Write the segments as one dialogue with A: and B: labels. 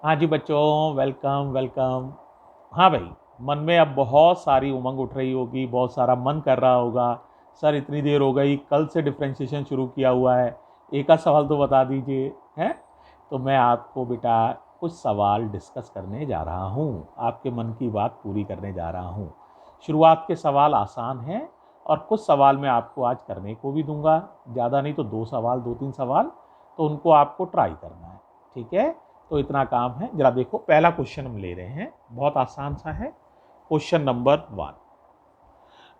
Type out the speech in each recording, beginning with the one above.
A: हाँ जी बच्चों, welcome welcome. हाँ भाई, मन में अब बहुत सारी उमंग उठ रही होगी, बहुत सारा मन कर रहा होगा। सर इतनी देर हो गई, कल से डिफ्रेंशिएशन शुरू किया हुआ है, एक आध सवाल तो बता दीजिए। हैं? तो मैं आपको बेटा कुछ सवाल डिस्कस करने जा रहा हूँ, आपके मन की बात पूरी करने जा रहा हूँ। शुरुआत के सवाल आसान हैं और कुछ सवाल मैं आपको आज करने को भी दूंगा, ज़्यादा नहीं तो 2 सवाल, 2-3 सवाल, तो उनको आपको ट्राई करना है। ठीक है? तो इतना काम है। जरा देखो, पहला क्वेश्चन हम ले रहे हैं, बहुत आसान सा है। क्वेश्चन नंबर 1,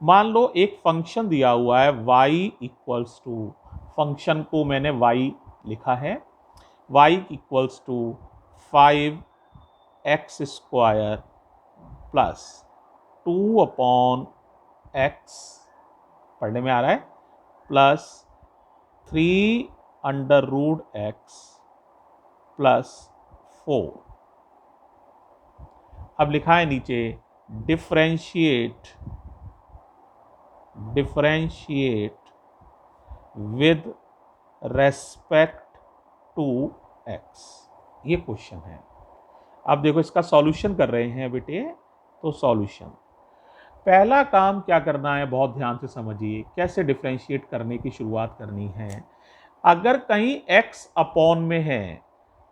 A: मान लो एक फंक्शन दिया हुआ है y इक्वल्स टू, फंक्शन को मैंने y लिखा है, y equals to 5x² plus 2/x, पढ़ने में आ रहा है, प्लस 3√x प्लस 4। अब लिखा है नीचे differentiate with respect to x, ये क्वेश्चन है। अब देखो इसका सॉल्यूशन कर रहे हैं बेटे। तो सॉल्यूशन, पहला काम क्या करना है, बहुत ध्यान से समझिए कैसे डिफरेंशिएट करने की शुरुआत करनी है। अगर कहीं x अपॉन में है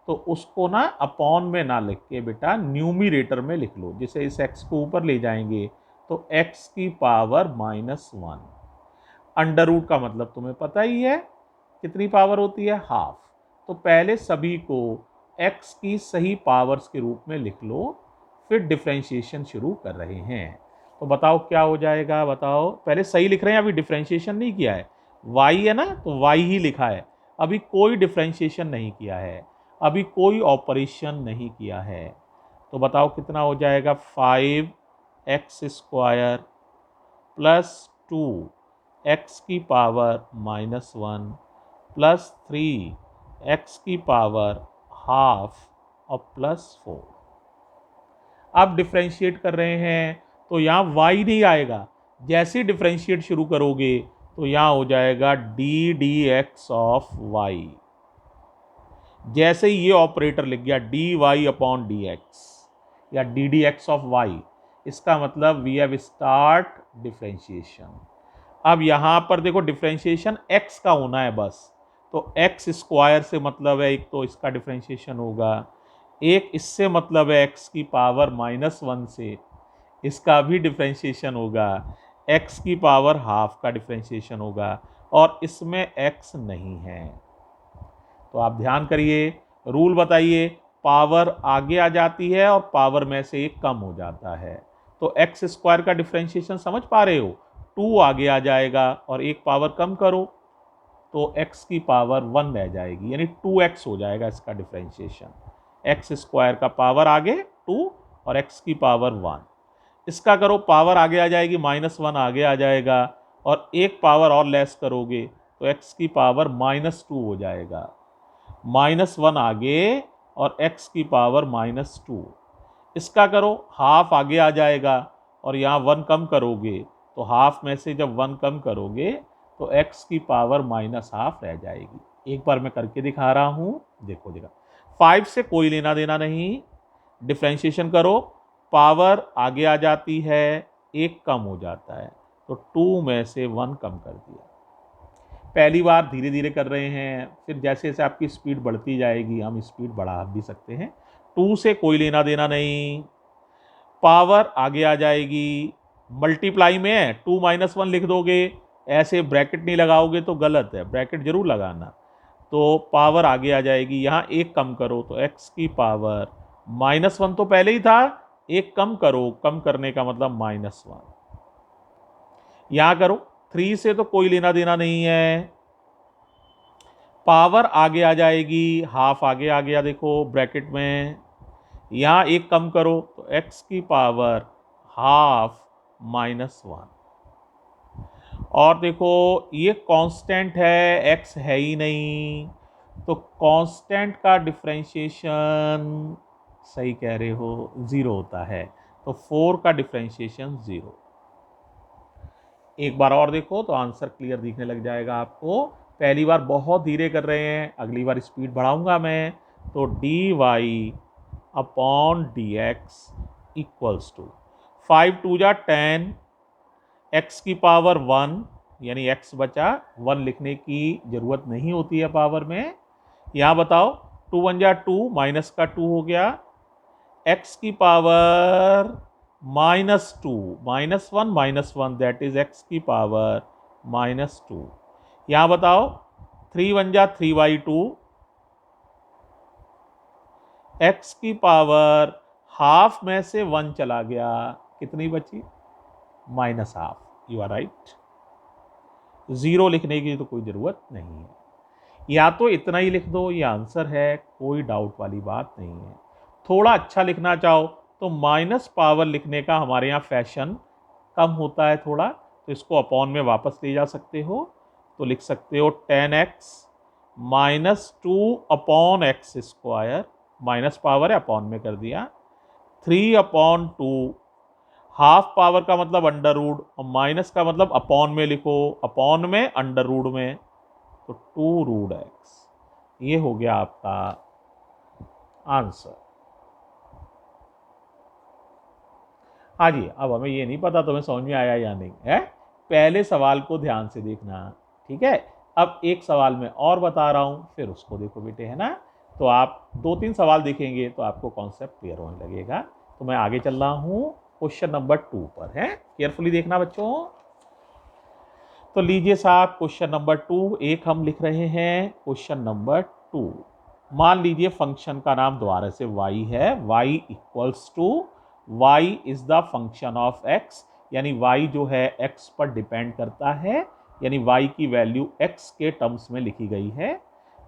A: तो उसको ना अपॉन में ना लिख के बेटा न्यूमिरेटर में लिख लो। जैसे इस x को ऊपर ले जाएंगे तो x की पावर -1। अंडर रूट का मतलब तुम्हें पता ही है, कितनी पावर होती है, हाफ। तो पहले सभी को x की सही पावर्स के रूप में लिख लो, फिर डिफरेंशिएशन शुरू कर रहे हैं। तो बताओ क्या हो जाएगा, बताओ। पहले सही लिख रहे हैं, अभी डिफरेंशिएशन नहीं किया है। y है ना, तो y ही लिखा है, अभी कोई डिफरेंशिएशन नहीं किया है, अभी कोई ऑपरेशन नहीं किया है। तो बताओ कितना हो जाएगा, 5x² प्लस 2x की पावर -1 प्लस 3x की पावर हाफ और प्लस 4। अब डिफरेंशिएट कर रहे हैं तो यहाँ y नहीं आएगा, जैसे ही डिफरेंशिएट शुरू करोगे तो यहाँ हो जाएगा ddx ऑफ y। जैसे ही ये ऑपरेटर लिख गया dy/dx या ddx ऑफ y, इसका मतलब वी हैव स्टार्ट डिफरेंशिएशन। अब यहां पर देखो डिफरेंशिएशन x का होना है बस, तो x² से मतलब है, एक तो इसका डिफरेंशिएशन होगा, एक इससे मतलब है x की पावर -1 से, इसका भी डिफरेंशिएशन होगा, x की पावर हाफ का डिफरेंशिएशन होगा, और इसमें x नहीं है। तो आप ध्यान करिए, रूल बताइए, पावर आगे आ जाती है और पावर में से एक कम हो जाता है। तो x² का डिफरेंशिएशन समझ पा रहे हो, 2 आगे आ जाएगा और एक पावर कम करो तो x की पावर 1 रह जाएगी, यानी 2x हो जाएगा इसका डिफरेंशिएशन। x² का पावर आगे 2 और x की पावर 1। इसका करो, पावर आगे आ जाएगी, -1 आगे आ जाएगा, और एक पावर और लेस करोगे तो x की पावर -2 हो जाएगा। -1 आगे और x की पावर -2। इसका करो, हाफ आगे आ जाएगा और यहाँ 1 कम करोगे, तो हाफ में से जब 1 कम करोगे तो x की पावर -हाफ रह जाएगी। एक बार मैं करके दिखा रहा हूँ, देखो देखा, 5 से कोई लेना देना नहीं, डिफरेंशिएशन करो, पावर आगे आ जाती है, एक कम हो जाता है, तो 2 में से 1 कम कर दिया। पहली बार धीरे धीरे कर रहे हैं, फिर जैसे जैसे आपकी स्पीड बढ़ती जाएगी हम स्पीड बढ़ा भी सकते हैं। 2 से कोई लेना देना नहीं, पावर आगे आ जाएगी, मल्टीप्लाई में है, 2 - 1 लिख दोगे, ऐसे ब्रैकेट नहीं लगाओगे तो गलत है, ब्रैकेट जरूर लगाना। तो पावर आगे आ जाएगी, यहाँ एक कम करो तो x की पावर -1 तो पहले ही था, एक कम करो, कम करने का मतलब -1। यहाँ करो, 3 से तो कोई लेना देना नहीं है, पावर आगे आ जाएगी, हाफ आगे आ गया देखो ब्रैकेट में, यहाँ एक कम करो तो x की पावर हाफ -1। और देखो ये कांस्टेंट है, x है ही नहीं, तो कांस्टेंट का डिफरेंशिएशन, सही कह रहे हो, 0 होता है, तो 4 का डिफरेंशिएशन 0। एक बार और देखो तो आंसर क्लियर दिखने लग जाएगा आपको। पहली बार बहुत धीरे कर रहे हैं, अगली बार स्पीड बढ़ाऊंगा मैं, तो dy upon d x equals to 5 2 जा 10, x की पावर 1 यानी x बचा, 1 लिखने की जरूरत नहीं होती है पावर में। यहां बताओ 2 1 जा 2, माइनस का 2 हो गया, x की पावर -2, -1 दैट इज x की पावर -2। यहां बताओ 3 1 जा 3/2, x की पावर हाफ में से 1 चला गया, कितनी बची? -हाफ। You are right. 0 लिखने की तो कोई जरूरत नहीं है, या तो इतना ही लिख दो, ये आंसर है, कोई डाउट वाली बात नहीं है। थोड़ा अच्छा लिखना चाहो तो माइनस पावर लिखने का हमारे यहाँ फैशन कम होता है थोड़ा, तो इसको अपॉन में वापस ले जा सकते हो, तो लिख सकते हो 10x -2 upon x square, minus power है अपॉन में कर दिया, 3/2, हाफ पावर का मतलब अंडर रूट, और माइनस का मतलब अपॉन में लिखो, अपॉन में अंडर रूट में, तो 2√x। ये हो गया आपका आंसर। हाँ जी, अब हमें ये नहीं पता तुम्हें समझ में आया या नहीं है, पहले सवाल को ध्यान से देखना, ठीक है। अब एक सवाल मैं और बता रहा हूं, फिर उसको देखो बेटे, है ना। तो आप 2-3 सवाल देखेंगे तो आपको कॉन्सेप्ट क्लियर होने लगेगा। तो मैं आगे चल रहा हूं क्वेश्चन नंबर 2 पर, है, केयरफुली देखना बच्चों। तो लीजिए साहब क्वेश्चन नंबर 2, एक हम लिख रहे हैं क्वेश्चन नंबर 2। मान लीजिए फंक्शन का नाम दोबारा से y है, y equals to, y is the function of x, यानी y जो है x पर डिपेंड करता है, यानी y की वैल्यू x के टर्म्स में लिखी गई है,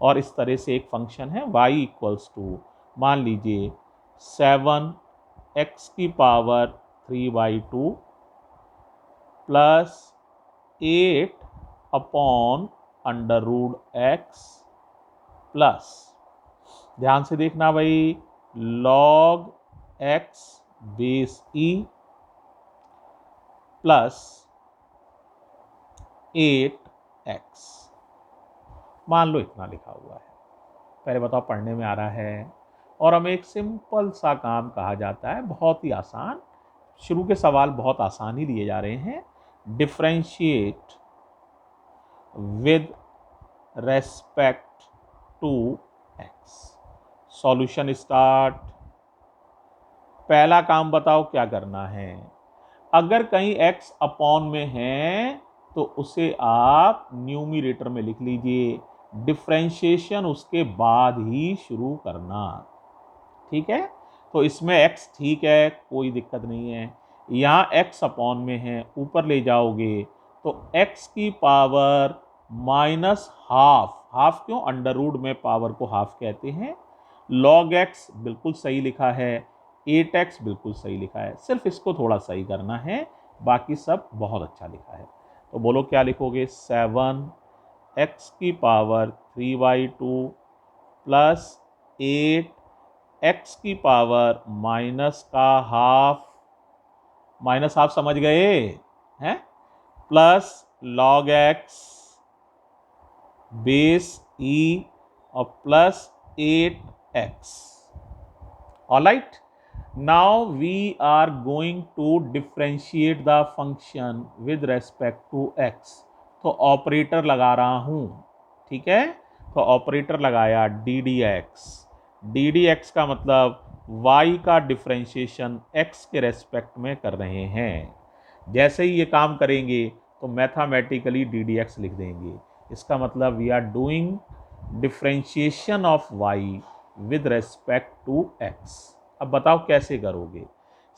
A: और इस तरह से एक फंक्शन है y इक्वल्स टू, मान लीजिए 7x की power 3/2 plus 8 upon √x plus, ध्यान से देखना भाई, log x base e plus 8x। मान लो इतना लिखा हुआ है, पहले बताओ पढ़ने में आ रहा है, और हमें एक सिंपल सा काम कहा जाता है, बहुत ही आसान, शुरू के सवाल बहुत आसान ही लिए जा रहे हैं। Differentiate with respect to x। Solution start. पहला काम बताओ क्या करना है, अगर कहीं x अपॉन में है तो उसे आप न्यूमरेटर में लिख लीजिए, डिफरेंशिएशन उसके बाद ही शुरू करना, ठीक है। तो इसमें x ठीक है, कोई दिक्कत नहीं है, यहाँ x अपॉन में है, ऊपर ले जाओगे तो x की पावर -हाफ, हाफ क्यों, अंडर रूट में पावर को हाफ कहते हैं, log x बिल्कुल सही लिखा है, 8x बिल्कुल सही लिखा है, सिर्फ इसको थोड़ा सही करना है, बाकी सब बहुत अच्छा लिखा है। तो बोलो क्या लिखोगे, 7x की पावर 3/2 प्लस 8x की पावर माइनस का हाफ, माइनस हाफ समझ गए हैं, plus log x base e और plus 8x। Alright, now we are going to differentiate the function with respect to x। तो ऑपरेटर लगा रहा हूं, ठीक है, तो ऑपरेटर लगाया डी डी एक्स का मतलब y का डिफरेंशिएशन x के रेस्पेक्ट में कर रहे हैं। जैसे ही ये काम करेंगे तो मैथमेटिकली डी डी एक्स लिख देंगे, इसका मतलब we are doing differentiation of y with respect to x। अब बताओ कैसे करोगे,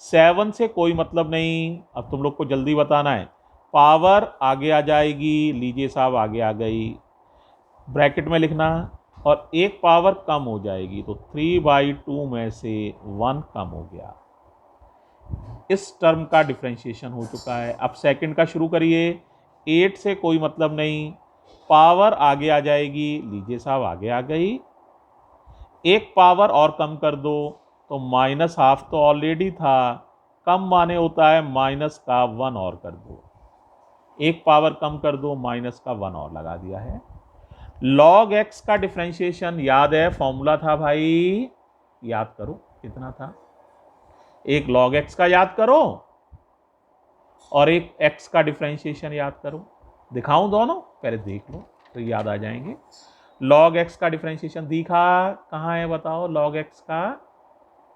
A: 7 से कोई मतलब नहीं, अब तुम लोग को जल्दी बताना है, पावर आगे आ जाएगी, लीजिए साहब आगे आ गई, ब्रैकेट में लिखना, और एक पावर कम हो जाएगी, तो 3/2 में से 1 कम हो गया, इस टर्म का डिफरेंशिएशन हो चुका है। अब सेकंड का शुरू करिए, 8 से कोई मतलब नहीं, पावर आगे आ जाएगी, लीजिए साहब आगे आ गई, एक पावर और कम कर दो, तो -हाफ तो ऑलरेडी था, कम माने होता है माइनस का 1 और कर दो, एक पावर कम कर दो, माइनस का 1 और लगा दिया है। log x का डिफरेंशिएशन याद है, फॉर्मूला था भाई, याद करो कितना था, एक log x का याद करो और एक x का डिफरेंशिएशन याद करो। दिखाऊं दोनों, पहले देख लो तो याद आ जाएंगे। log x का डिफरेंशिएशन दिखा कहाँ है बताओ, log x का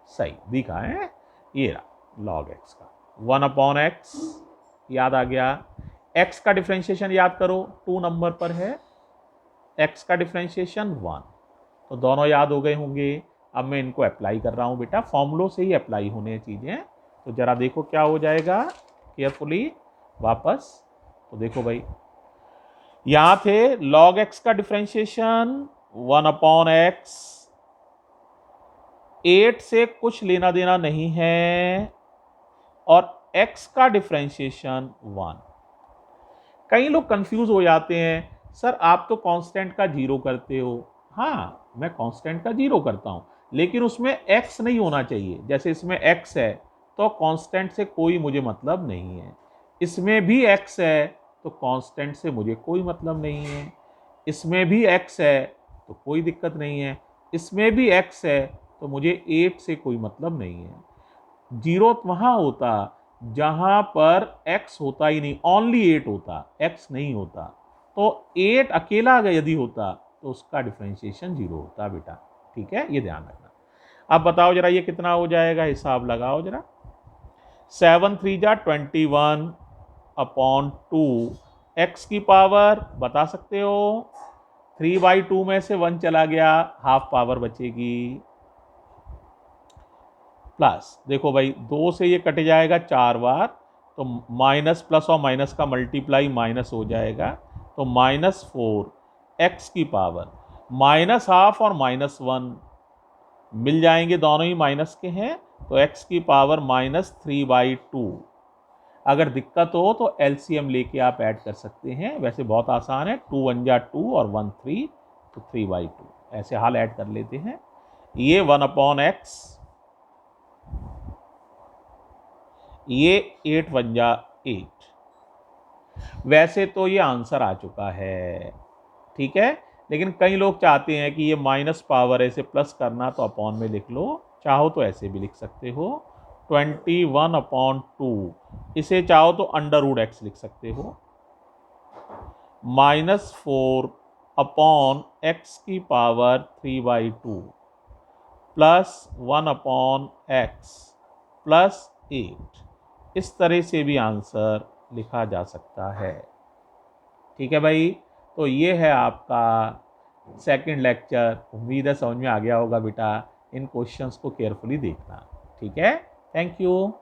A: सही दिखा है, ये रहा log x का 1/x याद आ गया। x का डिफरेंशिएशन याद करो, 2 नंबर पर है, x का डिफरेंशिएशन 1, तो दोनों याद हो गए होंगे। अब मैं इनको अप्लाई कर रहा हूं बेटा, फॉर्मूलों से ही अप्लाई होने चीजें, तो जरा देखो क्या हो जाएगा केयरफुली वापस। तो देखो भाई, यहां थे log x का डिफरेंशिएशन 1/x, 8 से कुछ लेना देना नहीं है, और x का डिफरेंशिएशन 1। कई लोग कंफ्यूज हो जाते हैं, सर आप तो कांस्टेंट का 0 करते हो। हाँ, मैं कांस्टेंट का 0 करता हूं, लेकिन उसमें x नहीं होना चाहिए। जैसे इसमें x है तो कांस्टेंट से कोई मुझे मतलब नहीं है, इसमें भी x है तो कांस्टेंट से मुझे कोई मतलब नहीं है, इसमें भी x है तो कोई दिक्कत नहीं है, इसमें भी x है तो मुझे 8 से कोई मतलब नहीं है। 0 वहां होता जहां पर x होता ही नहीं, ओनली 8 होता, x नहीं होता। तो 8 अकेला यदि होता तो उसका डिफरेंशिएशन 0 होता बेटा, ठीक है, ये ध्यान रखना। अब बताओ जरा ये कितना हो जाएगा, हिसाब लगाओ जरा। 7 3 जा 21/2, x की पावर बता सकते हो, 3/2 में से 1 चला गया, हाफ पावर बचेगी, प्लस देखो भाई 2 से ये कट जाएगा 4 बार, तो माइनस प्लस और माइनस का मल्टीप्लाई माइनस हो जाएगा, तो -4 x की पावर, -12 और -1 मिल जाएंगे, दोनों ही माइनस के हैं, तो x की पावर -3/2। अगर दिक्कत हो तो एलसीएम लेके आप ऐड कर सकते हैं, वैसे बहुत आसान है, 2 1 जा 2 और 1 3, तो 3/2 ऐसे हाल ऐड कर लेते हैं। ये 1/x, ये 8 1 जा 8। वैसे तो ये आंसर आ चुका है, ठीक है, लेकिन कई लोग चाहते हैं कि ये माइनस पावर ऐसे प्लस करना, तो अपॉन में लिख लो, चाहो तो ऐसे भी लिख सकते हो 21/2, इसे चाहो तो √x लिख सकते हो, -4/x की पावर 3/2 प्लस 1/x प्लस 8, इस तरह से भी आंसर लिखा जा सकता है, ठीक है भाई। तो ये है आपका सेकंड लेक्चर, उम्मीद है समझ में आ गया होगा बेटा। इन क्वेश्चंस को केयरफुली देखना, ठीक है, थैंक यू।